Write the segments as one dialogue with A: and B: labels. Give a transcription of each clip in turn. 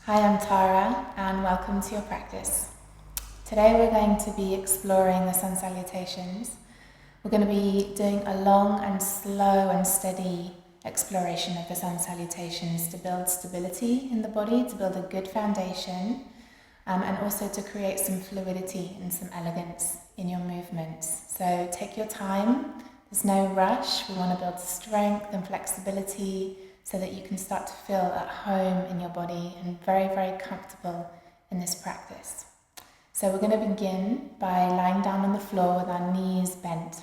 A: Hi, I'm Tara and welcome to your practice. Today we're going to be exploring the sun salutations. We're going to be doing a long and slow and steady exploration of the sun salutations to build stability in the body, to build a good foundation, and also to create some fluidity and some elegance in your movements. So take your time, there's no rush. We want to build strength and flexibility so that you can start to feel at home in your body and very, very comfortable in this practice. So we're going to begin by lying down on the floor with our knees bent.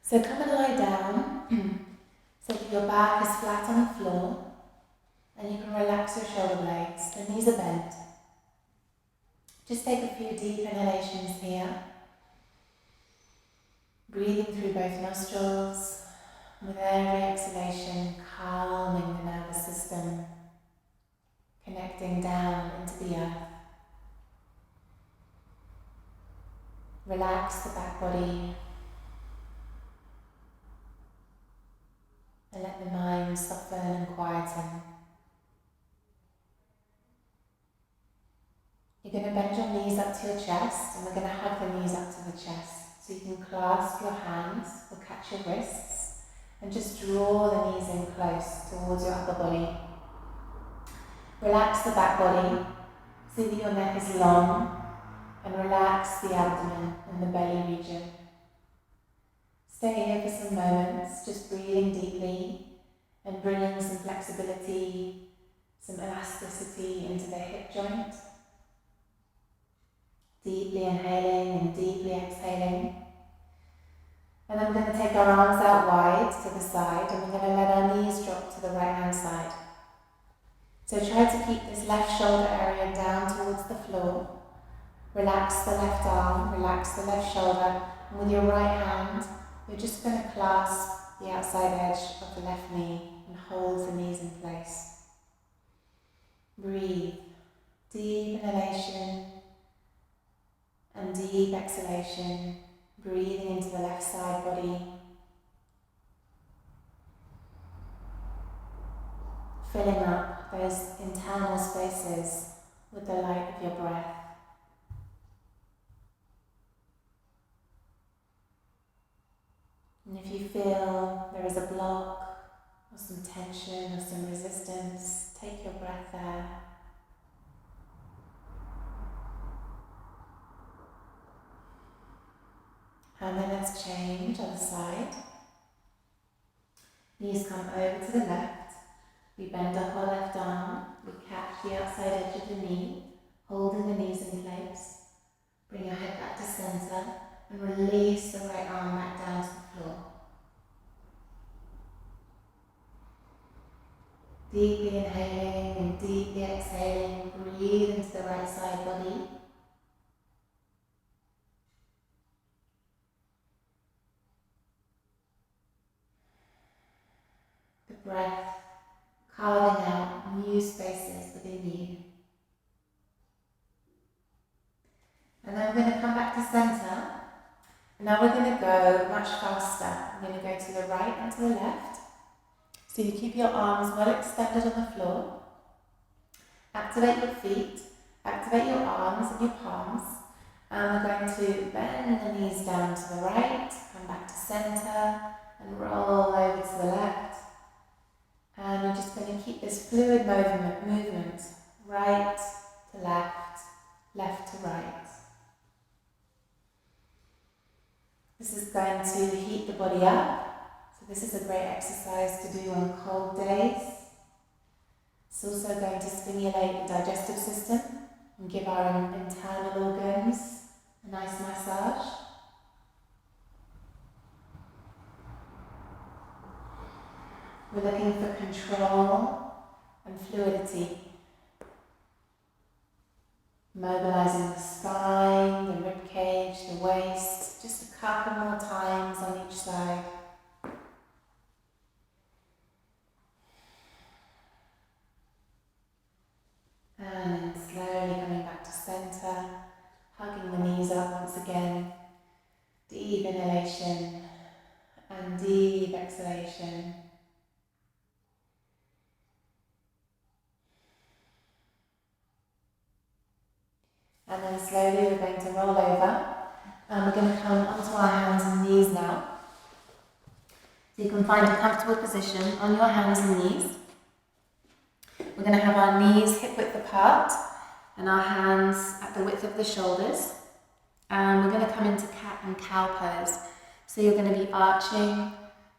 A: So come and lie down so that your back is flat on the floor and you can relax your shoulder blades. The knees are bent. Just take a few deep inhalations here. Breathing through both nostrils, with every exhalation calming the nervous system, connecting down into the earth. Relax the back body and let the mind soften and quieten. You're going to bend your knees up to your chest, and we're going to hug the knees up to the chest. So you can clasp your hands or catch your wrists and just draw the knees in close towards your upper body. Relax the back body. See that your neck is long and relax the abdomen and the belly region. Stay here for some moments, just breathing deeply and bringing some flexibility, some elasticity into the hip joint. Deeply inhaling and deeply exhaling. And then we're going to take our arms out wide to the side and we're going to let our knees drop to the right hand side. So try to keep this left shoulder area down towards the floor. Relax the left arm, relax the left shoulder, and with your right hand, you're just going to clasp the outside edge of the left knee and hold the knees in place. Breathe. Deep inhalation and deep exhalation, breathing into the left side body. Filling up those internal spaces with the light of your breath. And if you feel there is a block or some tension or some resistance, take your breath there. And then let's change other side. Knees come over to the left. We bend up our left arm. We catch the outside edge of the knee, holding the knees in place. Bring your head back to center and release the right arm back down to the floor. Deeply inhaling and deeply exhaling. Breathe into the right side body. The breath carving out new spaces within you. And then we're going to come back to center. And now we're going to go much faster. We're going to go to the right and to the left. So you keep your arms well extended on the floor. Activate your feet, activate your arms and your palms. And we're going to bend the knees down to the right, come back to center, and roll over to the left. And we're just going to keep this fluid movement, right to left, left to right. This is going to heat the body up. So this is a great exercise to do on cold days. It's also going to stimulate the digestive system and give our internal organs a nice massage. We're looking for control and fluidity. Mobilizing the spine, the rib cage, the waist, just a couple more times on each side. And slowly coming back to center, hugging the knees up once again. Deep inhalation and deep exhalation. slowly we're going to roll over. And we're going to come onto our hands and knees now. So you can find a comfortable position on your hands and knees. We're going to have our knees hip width apart and our hands at the width of the shoulders. And we're going to come into cat and cow pose. So you're going to be arching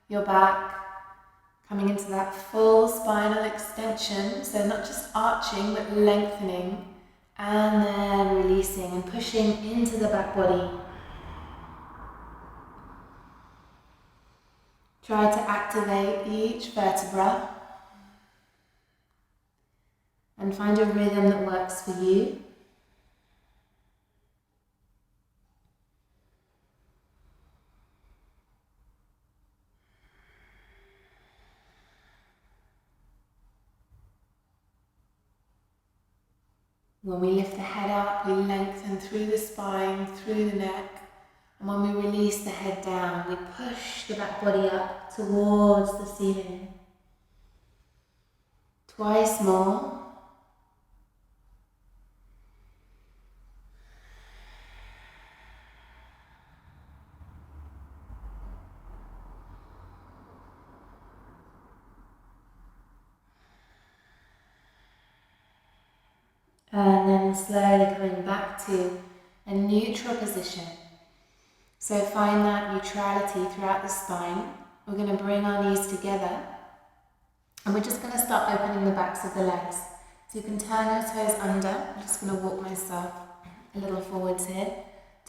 A: your back, coming into that full spinal extension. So not just arching, but lengthening. And then releasing and pushing into the back body. Try to activate each vertebra and find a rhythm that works for you. When we lift the head up, we lengthen through the spine, through the neck. And when we release the head down, we push the back body up towards the ceiling. Twice more. And then slowly coming back to a neutral position. So find that neutrality throughout the spine. We're going to bring our knees together and we're just going to start opening the backs of the legs. So you can turn your toes under. I'm just going to walk myself a little forwards here.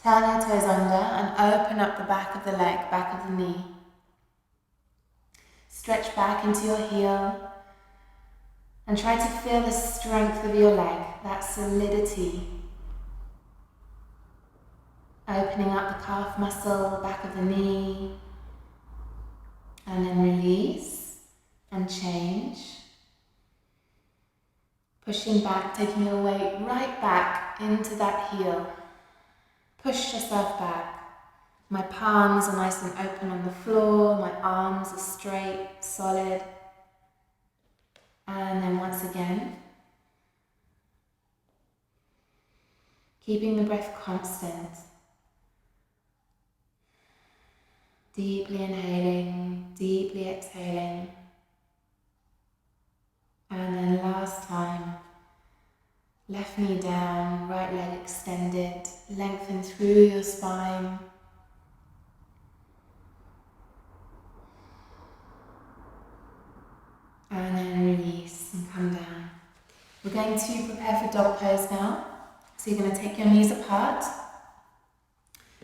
A: Turn your toes under and open up the back of the leg, back of the knee. Stretch back into your heel and try to feel the strength of your leg, that solidity. Opening up the calf muscle, back of the knee, and then release and change. Pushing back, taking your weight right back into that heel. Push yourself back. My palms are nice and open on the floor, my arms are straight, solid. And then once again, keeping the breath constant. Deeply inhaling, deeply exhaling. And then last time, left knee down, right leg extended, lengthen through your spine. And then release and come down. We're going to prepare for dog pose now. So you're going to take your knees apart.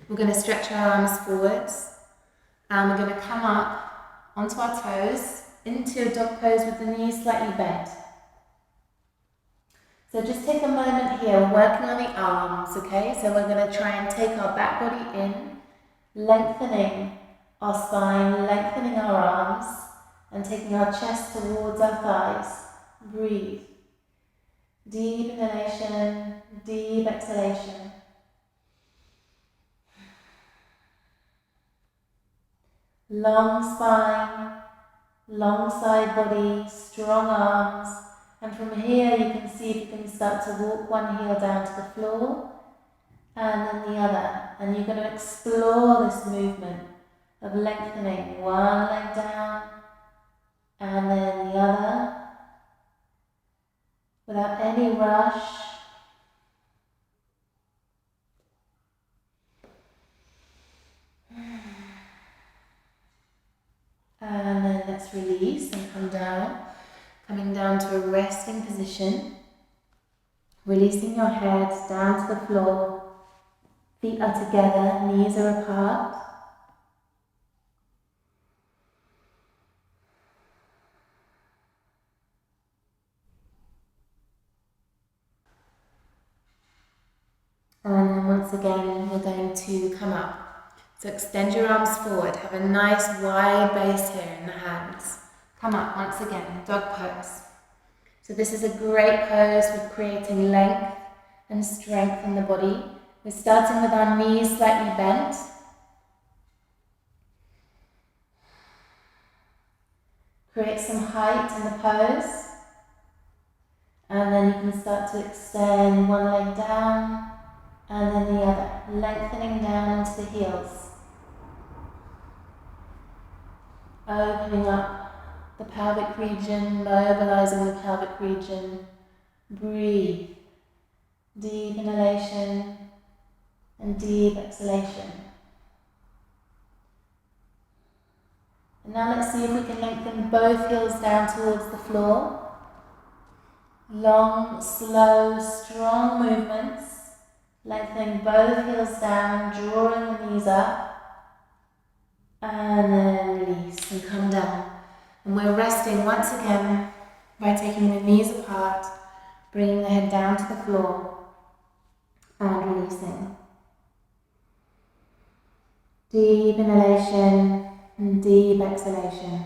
A: We're going to stretch our arms forwards. And we're going to come up onto our toes into a dog pose with the knees slightly bent. So just take a moment here, working on the arms, okay? So we're going to try and take our back body in, lengthening our spine, lengthening our arms, and taking our chest towards our thighs. Breathe. Deep inhalation, deep exhalation. Long spine, long side body, strong arms. And from here you can see if you can start to walk one heel down to the floor and then the other. And you're going to explore this movement of lengthening one leg down and then the other without any rush. And then let's release and come down. Coming down to a resting position. Releasing your head down to the floor. Feet are together, knees are apart. And then once again, we're going to come up. So extend your arms forward, have a nice wide base here in the hands. Come up once again, dog pose. So this is a great pose with creating length and strength in the body. We're starting with our knees slightly bent. Create some height in the pose. And then you can start to extend one leg down And then the other, lengthening down into the heels. Opening up the pelvic region, mobilizing the pelvic region. Breathe. Deep inhalation and deep exhalation. And now let's see if we can lengthen both heels down towards the floor. Long, slow, strong movements. Lengthening both heels down, drawing the knees up. And then release and come down. And we're resting once again by taking the knees apart, bringing the head down to the floor, and releasing. Deep inhalation and deep exhalation.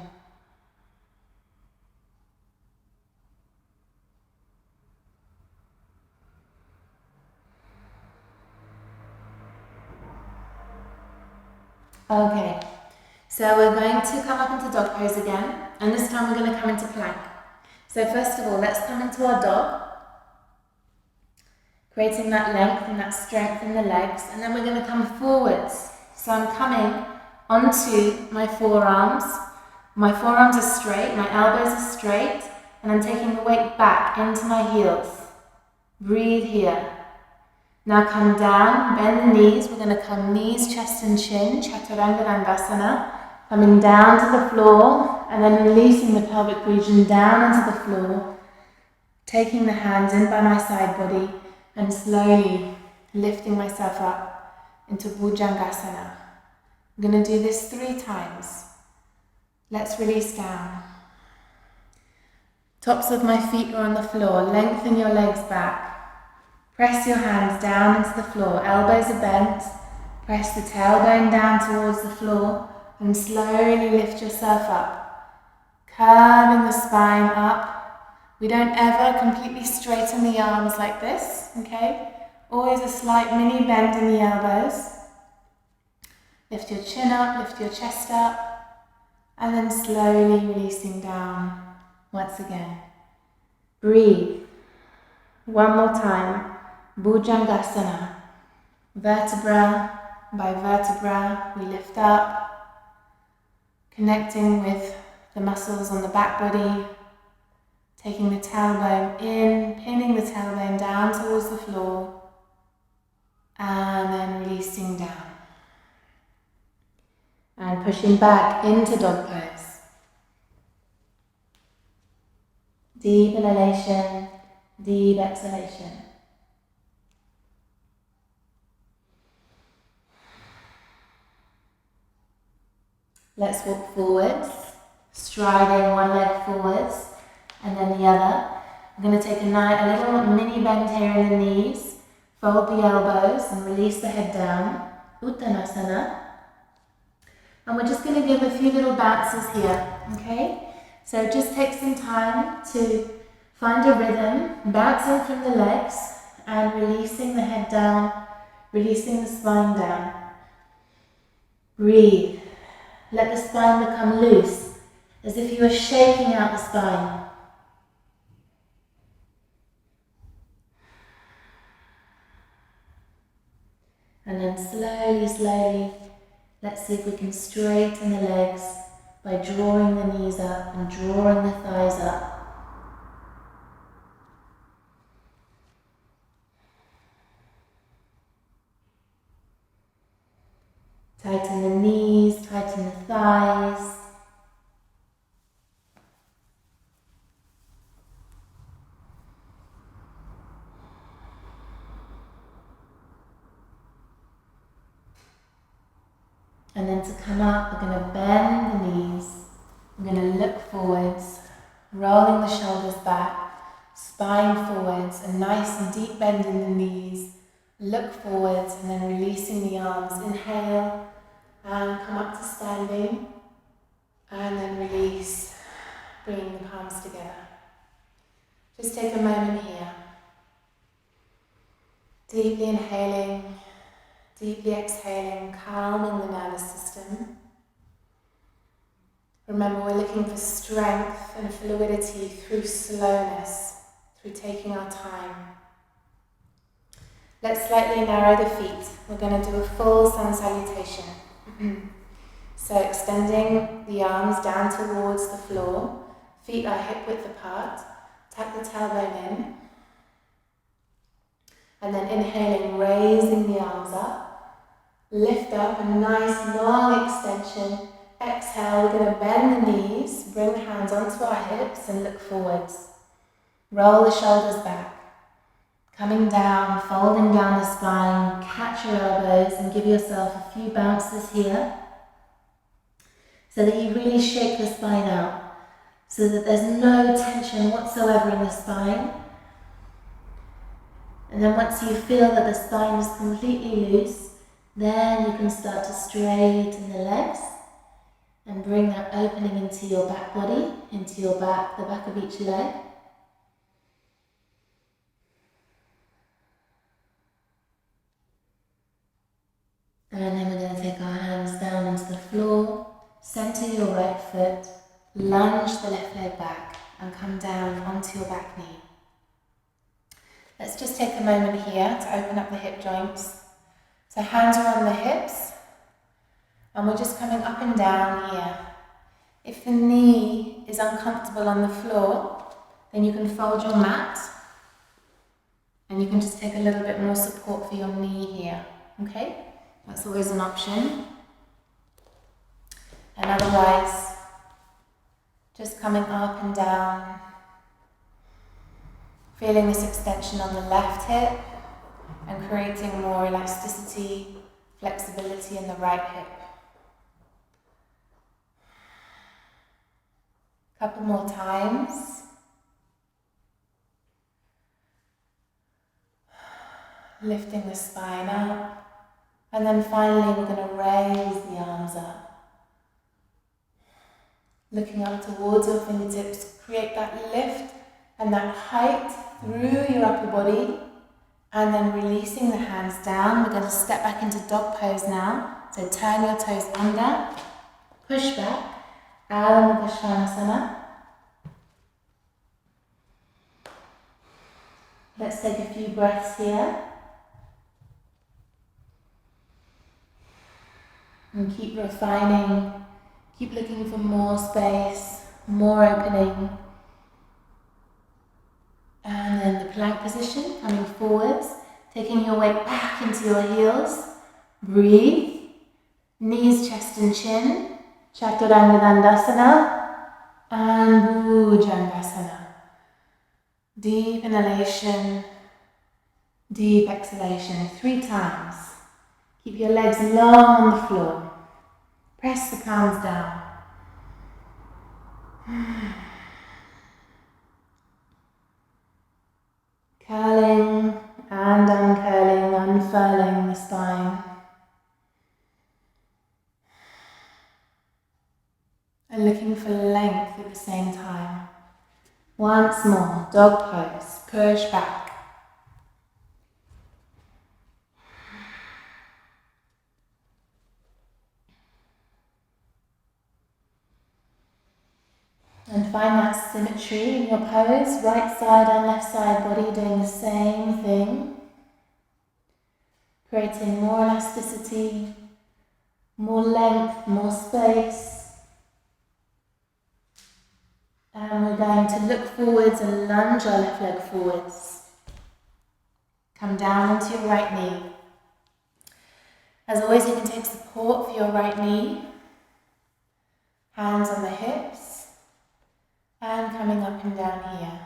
A: Okay, so we're going to come up into dog pose again, and this time we're going to come into plank. So first of all, let's come into our dog, creating that length and that strength in the legs, and then we're going to come forwards. So I'm coming onto my forearms. My forearms are straight, my elbows are straight, and I'm taking the weight back into my heels. Breathe here. Now come down, bend the knees. We're going to come knees, chest and chin, Chaturanga Dandasana. Coming down to the floor and then releasing the pelvic region down into the floor. Taking the hands in by my side body and slowly lifting myself up into Bhujangasana. I'm going to do this 3 times. Let's release down. Tops of my feet are on the floor. Lengthen your legs back. Press your hands down into the floor. Elbows are bent. Press the tailbone down towards the floor and slowly lift yourself up. Curving the spine up. We don't ever completely straighten the arms like this, okay? Always a slight mini bend in the elbows. Lift your chin up, lift your chest up, and then slowly releasing down once again. Breathe. One more time. Bhujangasana. Vertebra by vertebra, we lift up, connecting with the muscles on the back body, taking the tailbone in, pinning the tailbone down towards the floor, and then releasing down. And pushing back into dog pose. Deep inhalation, deep exhalation. Let's walk forwards, striding one leg forwards and then the other. I'm going to take a little mini bend here in the knees, fold the elbows and release the head down, Uttanasana. And we're just going to give a few little bounces here, okay? So just take some time to find a rhythm, bouncing from the legs and releasing the head down, releasing the spine down. Breathe. Let the spine become loose, as if you are shaking out the spine. And then slowly, slowly, let's see if we can straighten the legs by drawing the knees up and drawing the thighs up. Tighten the knees, tighten the thighs. And then to come up, we're going to bend the knees. We're going to look forwards, rolling the shoulders back, spine forwards, a nice and deep bend in the knees. Look forwards and then releasing the arms. Inhale and come up to standing and then release, bringing the palms together. Just take a moment here. Deeply inhaling, deeply exhaling, calming the nervous system. Remember, we're looking for strength and fluidity through slowness, through taking our time. Let's slightly narrow the feet. We're going to do a full sun salutation. So extending the arms down towards the floor, feet are hip width apart, tuck the tailbone in, and then inhaling, raising the arms up, lift up, a nice long extension. Exhale, we're going to bend the knees, bring the hands onto our hips and look forwards. Roll the shoulders back. Coming down, folding down the spine, catch your elbows and give yourself a few bounces here so that you really shake the spine out so that there's no tension whatsoever in the spine. And then once you feel that the spine is completely loose, then you can start to straighten the legs and bring that opening into your back body, into your back, the back of each leg. And then we're going to take our hands down into the floor, center your right foot, lunge the left leg back and come down onto your back knee. Let's just take a moment here to open up the hip joints. So hands are on the hips and we're just coming up and down here. If the knee is uncomfortable on the floor, then you can fold your mat and you can just take a little bit more support for your knee here, okay? That's always an option. And otherwise, just coming up and down, feeling this extension on the left hip and creating more elasticity, flexibility in the right hip. Couple more times. Lifting the spine up. And then finally we're going to raise the arms up. Looking up towards your fingertips, create that lift and that height through your upper body. And then releasing the hands down. We're going to step back into dog pose now. So turn your toes under, push back, Adho Mukha Svanasana. Let's take a few breaths here. And keep refining, keep looking for more space, more opening. And then the plank position, coming forwards, taking your weight back into your heels. Breathe. Knees, chest and chin. Chaturanga Dandasana and Bhujangasana. Deep inhalation, deep exhalation, 3 times. Keep your legs long on the floor. Press the palms down. Curling and uncurling, unfurling the spine. And looking for length at the same time. Once more, dog pose, push back. And find that symmetry in your pose, right side and left side body doing the same thing. Creating more elasticity, more length, more space. And we're going to look forwards and lunge our left leg forwards. Come down onto your right knee. As always, you can take support for your right knee. Hands on the hips. And coming up and down here.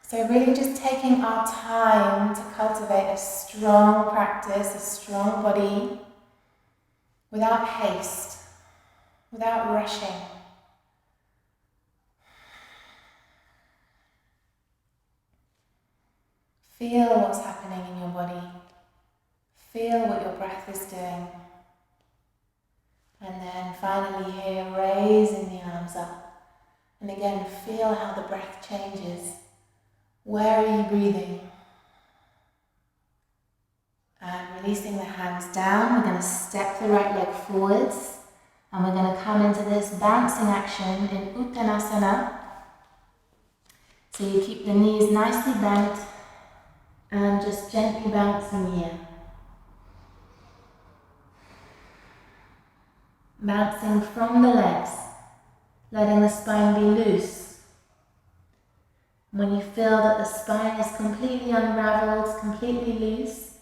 A: So really just taking our time to cultivate a strong practice, a strong body, without haste, without rushing. Feel what's happening in your body. Feel what your breath is doing. And then finally here, raising the arms up. And again, feel how the breath changes. Where are you breathing? And releasing the hands down, we're going to step the right leg forwards. And we're going to come into this bouncing action in Uttanasana. So you keep the knees nicely bent. And just gently bouncing here. Bouncing from the legs, letting the spine be loose. When you feel that the spine is completely unraveled, completely loose,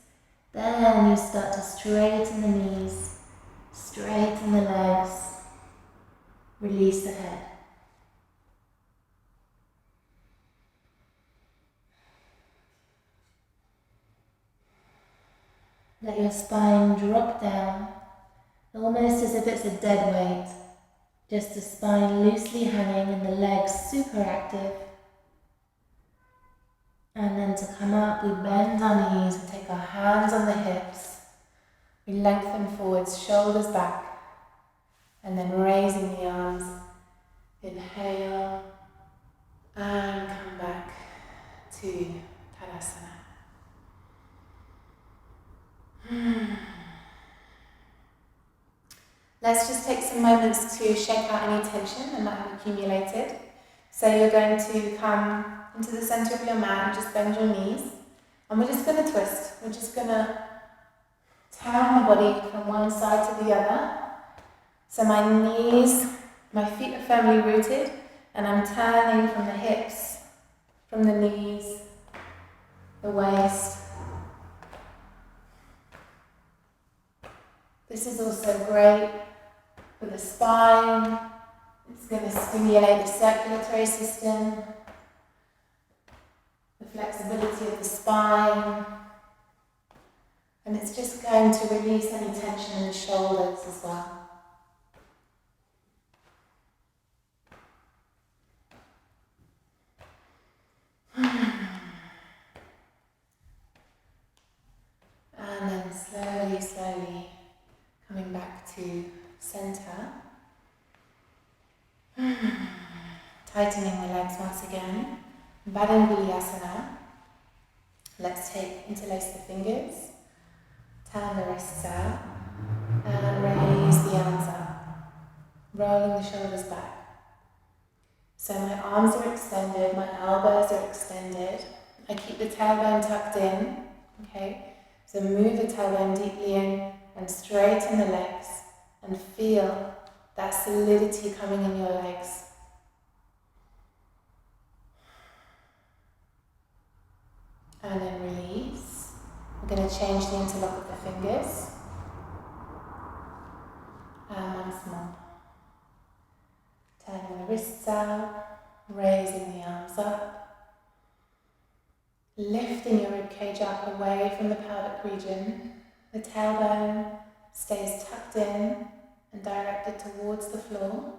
A: then you start to straighten the knees, straighten the legs, release the head. Let your spine drop down, almost as if it's a dead weight. Just the spine loosely hanging and the legs super active. And then to come up, we bend our knees, we take our hands on the hips, we lengthen forwards, shoulders back, and then raising the arms. Inhale, and come back to Tadasana. Let's just take some moments to shake out any tension that might have accumulated. So you're going to come into the center of your mat and just bend your knees. And we're just going to twist. We're just going to turn the body from one side to the other. So my knees, my feet are firmly rooted, and I'm turning from the hips, from the knees, the waist. This is also great for the spine. It's going to stimulate the circulatory system, the flexibility of the spine, and it's just going to release any tension in the shoulders as well. And then slowly, slowly coming back to center. Tightening the legs once again. Badangulyasana. Let's interlace the fingers. Turn the wrists out. And raise the arms up. Rolling the shoulders back. So my arms are extended, my elbows are extended. I keep the tailbone tucked in. Okay? So move the tailbone deeply in and straighten the legs and feel that solidity coming in your legs. And then release. We're going to change the interlock of the fingers. And once more. Turning the wrists out, raising the arms up. Lifting your ribcage up away from the pelvic region. The tailbone stays tucked in and directed towards the floor,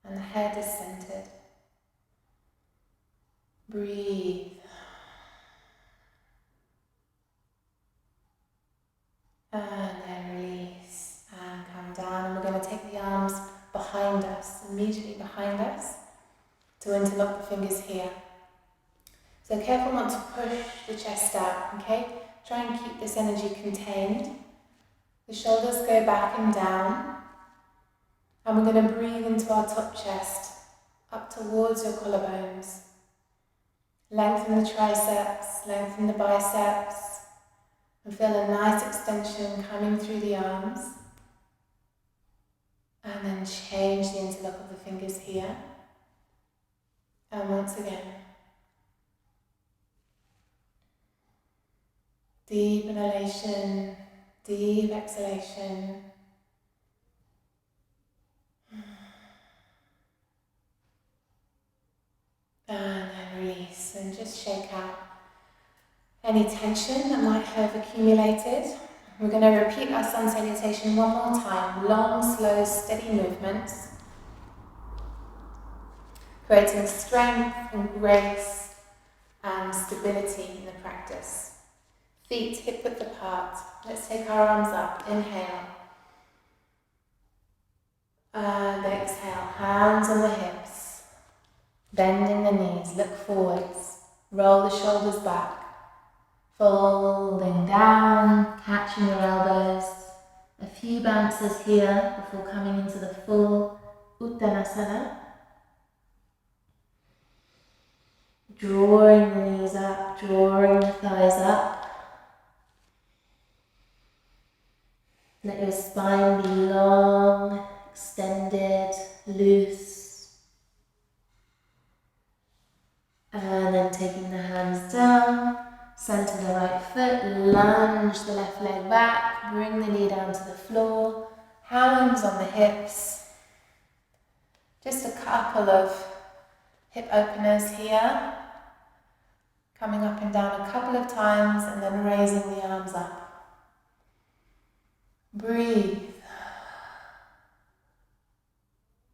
A: and the head is centered. Breathe. And then release and come down. And we're going to take the arms behind us, immediately behind us, to interlock the fingers here. So careful not to push the chest out, okay? Try and keep this energy contained. The shoulders go back and down. And we're going to breathe into our top chest, up towards your collarbones. Lengthen the triceps, lengthen the biceps, and feel a nice extension coming through the arms. And then change the interlock of the fingers here. And once again. Deep inhalation, deep exhalation. And then release and just shake out any tension that might have accumulated. We're going to repeat our sun salutation one more time. Long, slow, steady movements. Creating strength and grace and stability in the practice. Feet hip-width apart. Let's take our arms up. Inhale. And exhale. Hands on the hips. Bending the knees. Look forwards. Roll the shoulders back. Folding down. Catching your elbows. A few bounces here before coming into the full Uttanasana. Drawing the knees up. Drawing the
B: thighs up. Let your spine be long, extended, loose. And then taking the hands down, center the right foot, lunge the left leg back, bring the knee down to the floor, hands on the hips. Just a couple of hip openers here. Coming up and down a couple of times and then raising the arms up. Breathe.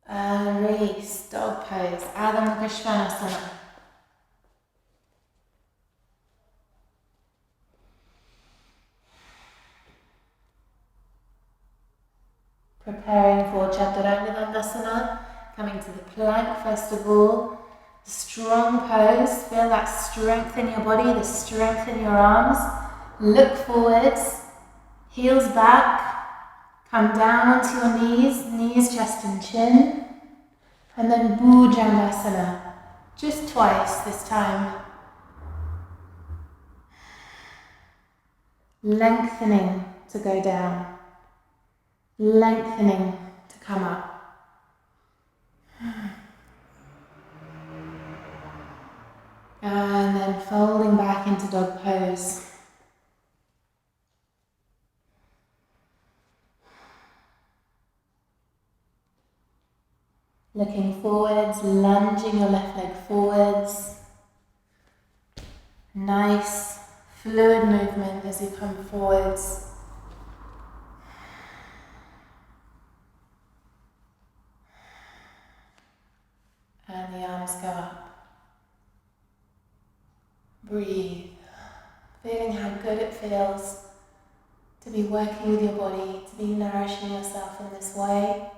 B: And release, dog pose, Adho Mukha Svanasana. Preparing for Chaturanga Dandasana, coming to the plank first of all. Strong pose, feel that strength in your body, the strength in your arms. Look forwards, heels back, come down onto your knees, chest and chin. And then Bhujangasana, just twice this time. Lengthening to go down, lengthening to come up. And then folding back into dog pose. Looking forwards, lunging your left leg forwards. Nice fluid movement as you come forwards. And the arms go up. Breathe, feeling how good it feels to be working with your body, to be nourishing yourself in this way.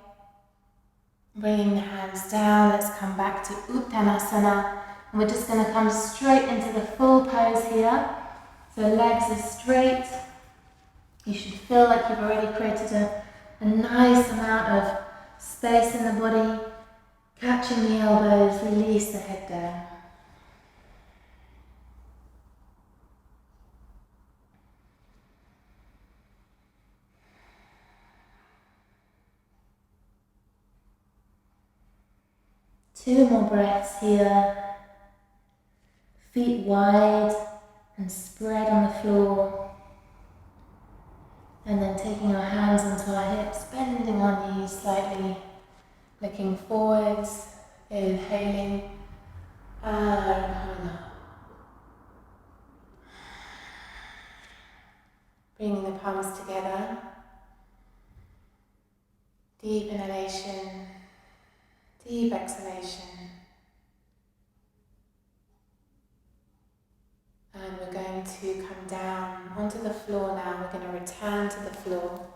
B: Bringing the hands down, let's come back to Uttanasana. And we're just going to come straight into the full pose here. So legs are straight. You should feel like you've already created a nice amount of space in the body. Catching the elbows, release the head down. Two more breaths here. Feet wide and spread on the floor. And then taking our hands onto our hips, bending our knees slightly, looking forwards, inhaling, and coming up. Bringing the palms together. Deep inhalation. Deep exhalation. And we're going to come down onto the floor now. We're going to return to the floor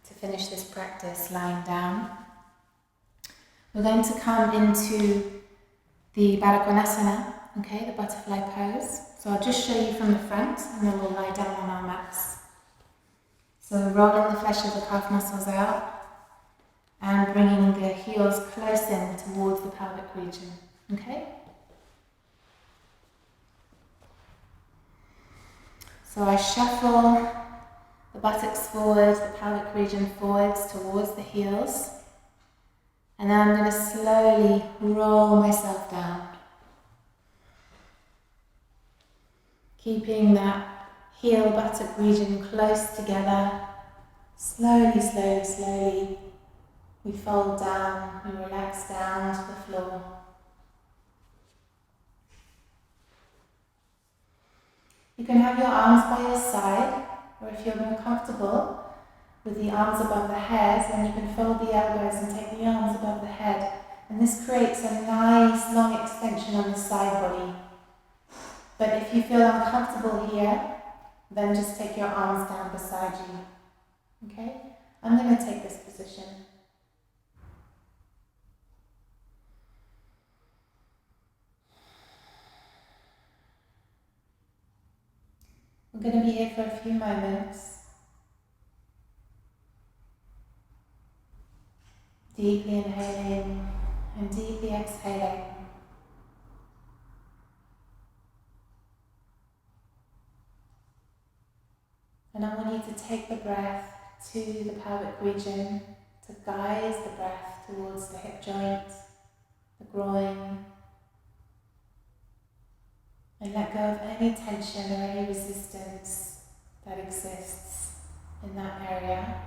B: to finish this practice lying down. We're going to come into the Baddha Konasana, okay, the butterfly pose. So I'll just show you from the front and then we'll lie down on our mats. So rolling the flesh of the calf muscles out. And bringing the heels close in towards the pelvic region, okay? So I shuffle the buttocks forwards, the pelvic region forwards towards the heels. And then I'm going to slowly roll myself down. Keeping that heel buttock region close together. Slowly, slowly, slowly. We fold down, we relax down to the floor. You can have your arms by your side, or if you're more comfortable with the arms above the head, then you can fold the elbows and take the arms above the head. And this creates a nice long extension on the side body. But if you feel uncomfortable here, then just take your arms down beside you. Okay? I'm going to take this position. We're going to be here for a few moments. Deeply inhaling and deeply exhaling. And I want you to take the breath to the pelvic region, to guide the breath towards the hip joint, the groin, and let go of any tension or any resistance that exists in that area.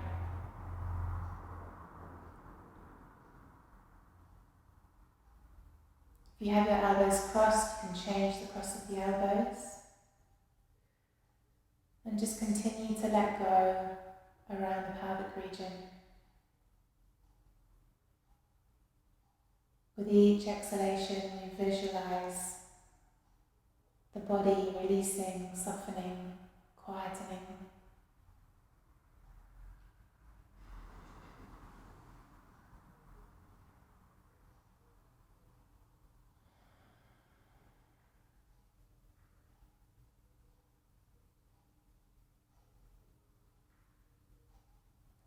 B: If you have your elbows crossed, you can change the cross of the elbows. And just continue to let go around the pelvic region. With each exhalation, you visualize the body releasing, softening, quietening.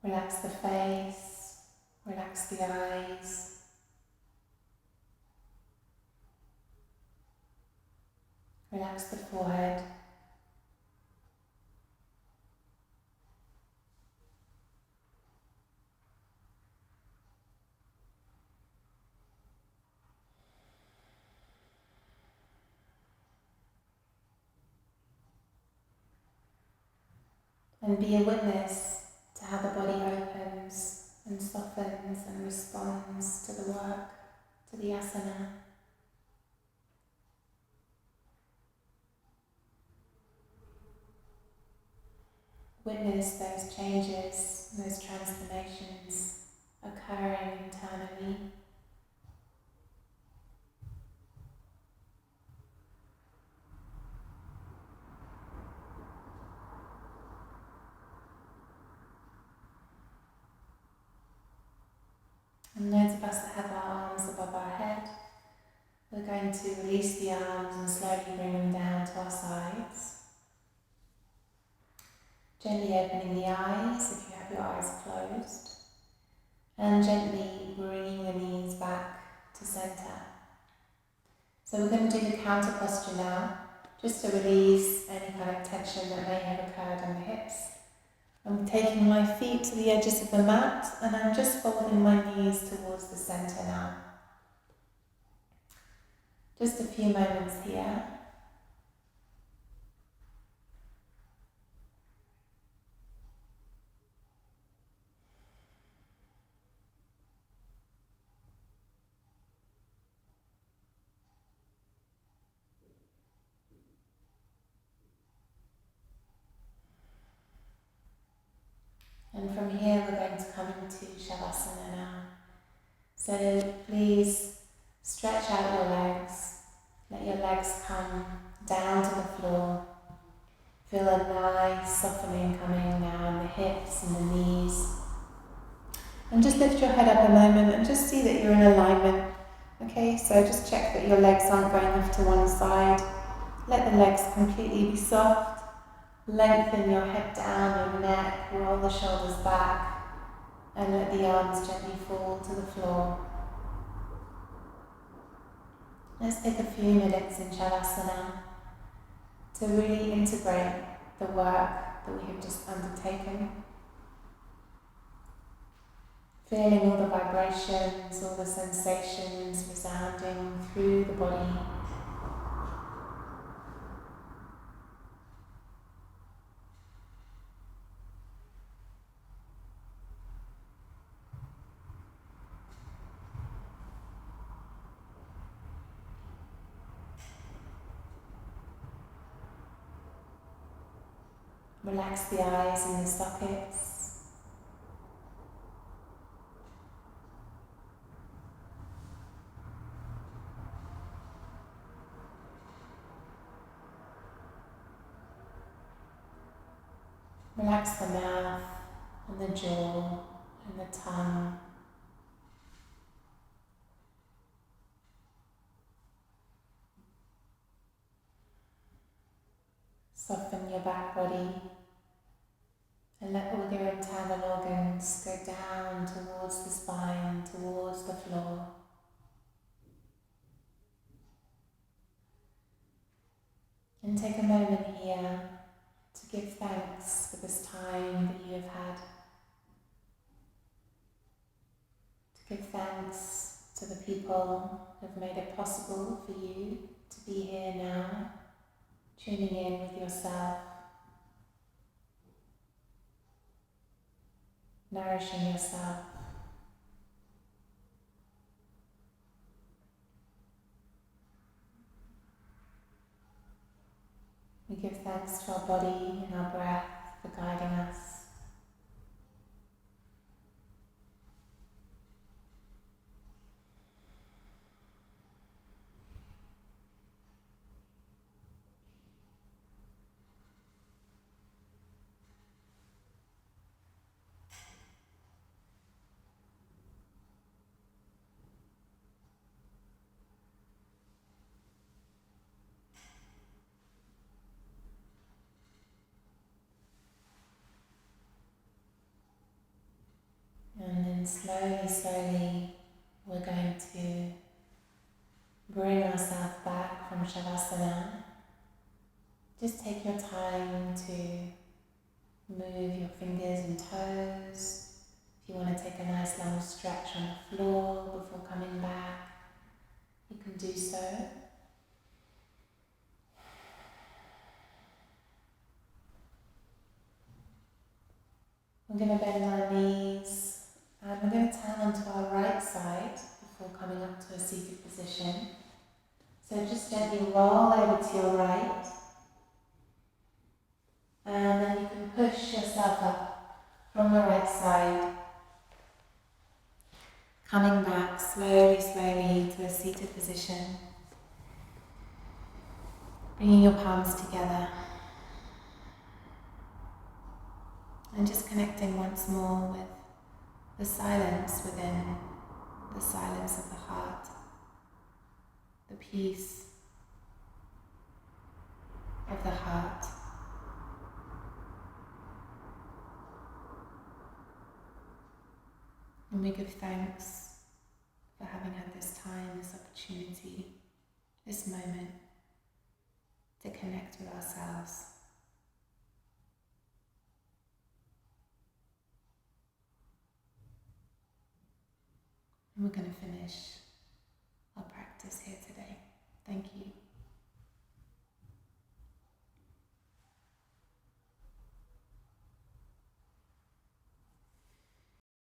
B: Relax the face, relax the eyes, relax the forehead. And be a witness to how the body opens and softens and responds to the work, to the asana. Witness those changes, those transformations occurring internally. And those of us that have our arms above our head, we're going to release the arms and slowly bring them down to our sides. Gently opening the eyes if you have your eyes closed. And gently bringing the knees back to center. So we're going to do the counter posture now, just to release any kind of tension that may have occurred in the hips. I'm taking my feet to the edges of the mat and I'm just folding my knees towards the center now. Just a few moments here. And from here we're going to come into Shavasana now. So please stretch out your legs. Let your legs come down to the floor. Feel a nice softening coming now in the hips and the knees. And just lift your head up a moment and just see that you're in alignment. Okay, so just check that your legs aren't going off to one side. Let the legs completely be soft. Lengthen your head down, your neck, roll the shoulders back, and let the arms gently fall to the floor. Let's take a few minutes in Shavasana to really integrate the work that we have just undertaken. Feeling all the vibrations, all the sensations resounding through the body. Relax the eyes and the sockets. Relax the mouth and the jaw and the tongue. Soften your back body and let all your internal organs go down towards the spine, towards the floor. And take a moment here to give thanks for the thanks to the people who've made it possible for you to be here now, tuning in with yourself, nourishing yourself. We give thanks to our body and our breath for guiding us. And then slowly, we're going to bring ourselves back from Shavasana. Just take your time to move your fingers and toes. If you want to take a nice long stretch on the floor before coming back, you can do so. We're going to bend our knees and we're going to turn onto our right side before coming up to a seated position. So just gently roll over to your right, and then you can push yourself up from the right side, coming back slowly to a seated position, bringing your palms together and just connecting once more with the silence within, the silence of the heart, the peace of the heart. And we give thanks for having had this time, this opportunity, this moment to connect with ourselves. And we're going to finish our practice here today. Thank you.